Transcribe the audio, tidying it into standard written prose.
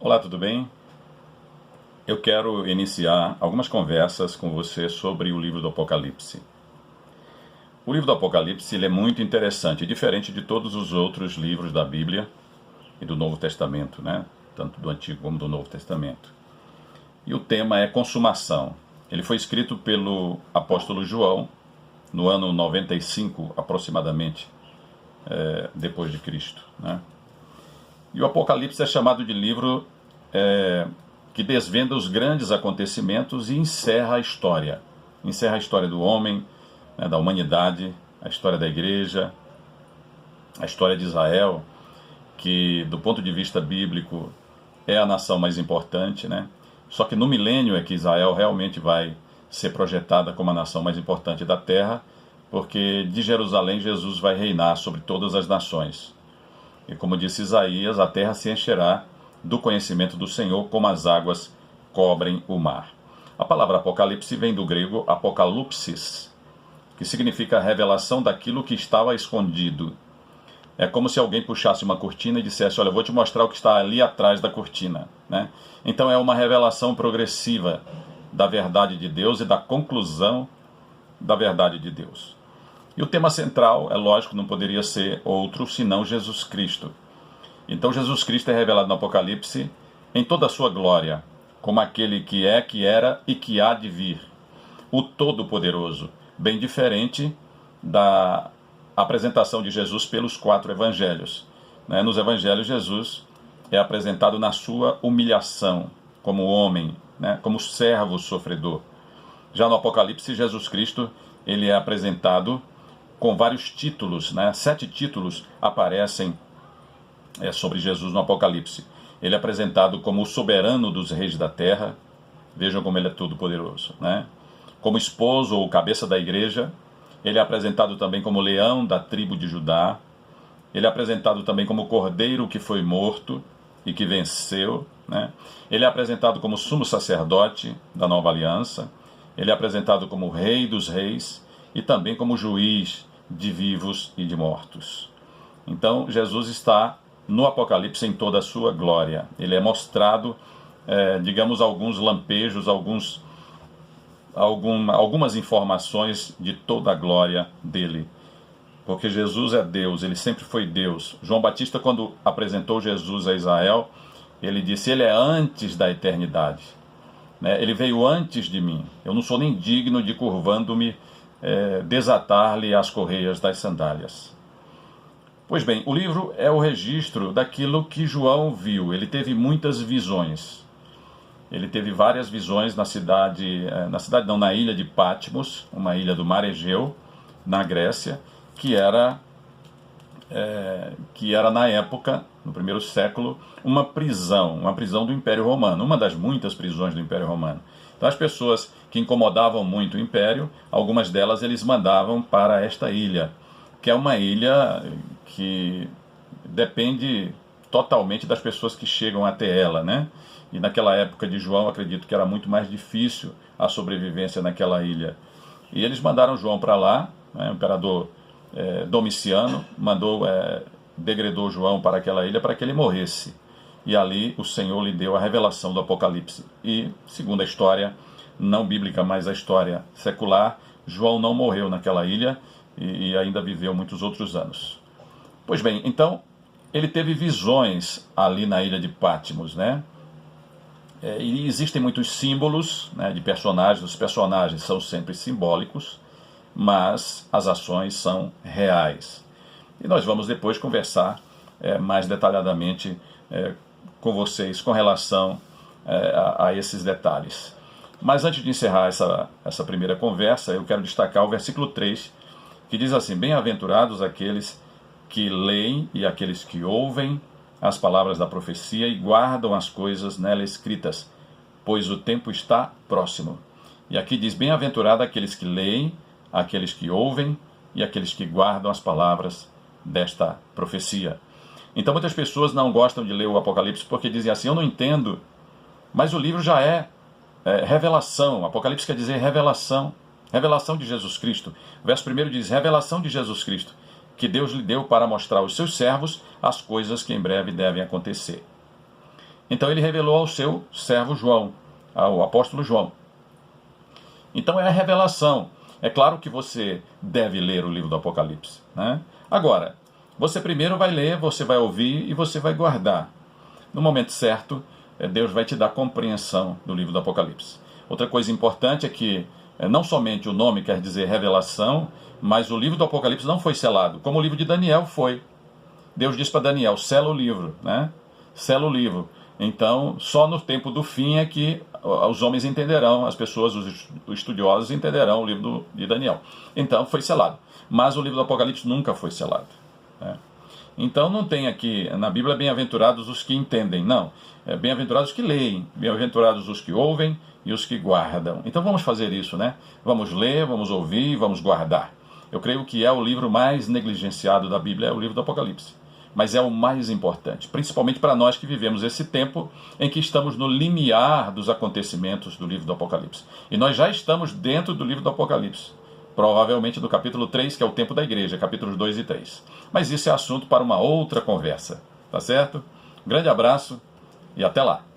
Olá, tudo bem? Eu quero iniciar algumas conversas com você sobre o livro do Apocalipse. O livro do Apocalipse ele é muito interessante, diferente de todos os outros livros da Bíblia e do Novo Testamento, né? Tanto do Antigo como do Novo Testamento. E o tema é consumação. Ele foi escrito pelo apóstolo João no ano 95, aproximadamente, depois de Cristo, né? E o Apocalipse é chamado de livro que desvenda os grandes acontecimentos e encerra a história. Encerra a história do homem, né, da humanidade, a história da igreja, a história de Israel, que do ponto de vista bíblico é a nação mais importante, né? Só que no milênio é que Israel realmente vai ser projetada como a nação mais importante da terra, porque de Jerusalém Jesus vai reinar sobre todas as nações. E como disse Isaías, a terra se encherá do conhecimento do Senhor, como as águas cobrem o mar. A palavra Apocalipse vem do grego apokalupsis, que significa revelação daquilo que estava escondido. É como se alguém puxasse uma cortina e dissesse, olha, eu vou te mostrar o que está ali atrás da cortina, né? Então é uma revelação progressiva da verdade de Deus e da conclusão da verdade de Deus. E o tema central, é lógico, não poderia ser outro senão Jesus Cristo. Então Jesus Cristo é revelado no Apocalipse em toda a sua glória, como aquele que é, que era e que há de vir. O Todo-Poderoso, bem diferente da apresentação de Jesus pelos 4 evangelhos. Nos evangelhos, Jesus é apresentado na sua humilhação, como homem, como servo sofredor. Já no Apocalipse, Jesus Cristo ele é apresentado com vários títulos, 7 títulos aparecem sobre Jesus no Apocalipse. Ele é apresentado como o soberano dos reis da terra, vejam como ele é todo poderoso, como esposo ou cabeça da igreja. Ele é apresentado também como leão da tribo de Judá. Ele é apresentado também como cordeiro que foi morto e que venceu, Ele é apresentado como sumo sacerdote da nova aliança. Ele é apresentado como rei dos reis e também como juiz de vivos e de mortos. Então, Jesus está no Apocalipse em toda a sua glória. Ele é mostrado, digamos, alguns lampejos, algumas informações de toda a glória dele. Porque Jesus é Deus, ele sempre foi Deus. João Batista, quando apresentou Jesus a Israel, ele disse, ele é antes da eternidade. Ele veio antes de mim. Eu não sou nem digno de, curvando-me, desatar-lhe as correias das sandálias. Pois bem, o livro é o registro daquilo que João viu. Ele teve muitas visões. Ele teve várias visões na ilha de Patmos, uma ilha do mar Egeu, na Grécia, que era na época, no primeiro século, uma prisão do Império Romano, uma das muitas prisões do Império Romano. Então as pessoas que incomodavam muito o Império, algumas delas eles mandavam para esta ilha, que é uma ilha que depende totalmente das pessoas que chegam até ela, E naquela época de João, acredito que era muito mais difícil a sobrevivência naquela ilha. E eles mandaram João para lá, o imperador Domiciano degredou João para aquela ilha para que ele morresse. E ali o Senhor lhe deu a revelação do Apocalipse. E, segundo a história não bíblica, mas a história secular, João não morreu naquela ilha e ainda viveu muitos outros anos. Pois bem, então, ele teve visões ali na ilha de Patmos, E existem muitos símbolos de personagens. Os personagens são sempre simbólicos, mas as ações são reais. E nós vamos depois conversar mais detalhadamente com vocês com relação a esses detalhes. Mas antes de encerrar essa primeira conversa, eu quero destacar o versículo 3, que diz assim, bem-aventurados aqueles que leem e aqueles que ouvem as palavras da profecia e guardam as coisas nela escritas, pois o tempo está próximo. E aqui diz, bem-aventurado aqueles que leem, aqueles que ouvem e aqueles que guardam as palavras desta profecia. Então muitas pessoas não gostam de ler o Apocalipse porque dizem assim, eu não entendo, mas o livro já é revelação. Apocalipse quer dizer revelação, revelação de Jesus Cristo. O verso 1 diz, revelação de Jesus Cristo, que Deus lhe deu para mostrar aos seus servos as coisas que em breve devem acontecer. Então ele revelou ao seu servo João, ao apóstolo João. Então é a revelação. É claro que você deve ler o livro do Apocalipse, né? Agora, você primeiro vai ler, você vai ouvir e você vai guardar. No momento certo, Deus vai te dar compreensão do livro do Apocalipse. Outra coisa importante é que não somente o nome quer dizer revelação, mas o livro do Apocalipse não foi selado, como o livro de Daniel foi. Deus disse para Daniel, sela o livro, né? Sela o livro. Então, só no tempo do fim é que os homens entenderão, as pessoas, os estudiosos entenderão o livro de Daniel. Então, foi selado. Mas o livro do Apocalipse nunca foi selado, né? Então, não tem aqui, na Bíblia, bem-aventurados os que entendem, não. É bem-aventurados os que leem, bem-aventurados os que ouvem e os que guardam. Então, vamos fazer isso, né? Vamos ler, vamos ouvir, vamos guardar. Eu creio que é o livro mais negligenciado da Bíblia, é o livro do Apocalipse. Mas é o mais importante, principalmente para nós que vivemos esse tempo em que estamos no limiar dos acontecimentos do livro do Apocalipse. E nós já estamos dentro do livro do Apocalipse, provavelmente do capítulo 3, que é o tempo da igreja, capítulos 2 e 3. Mas isso é assunto para uma outra conversa, tá certo? Um grande abraço e até lá!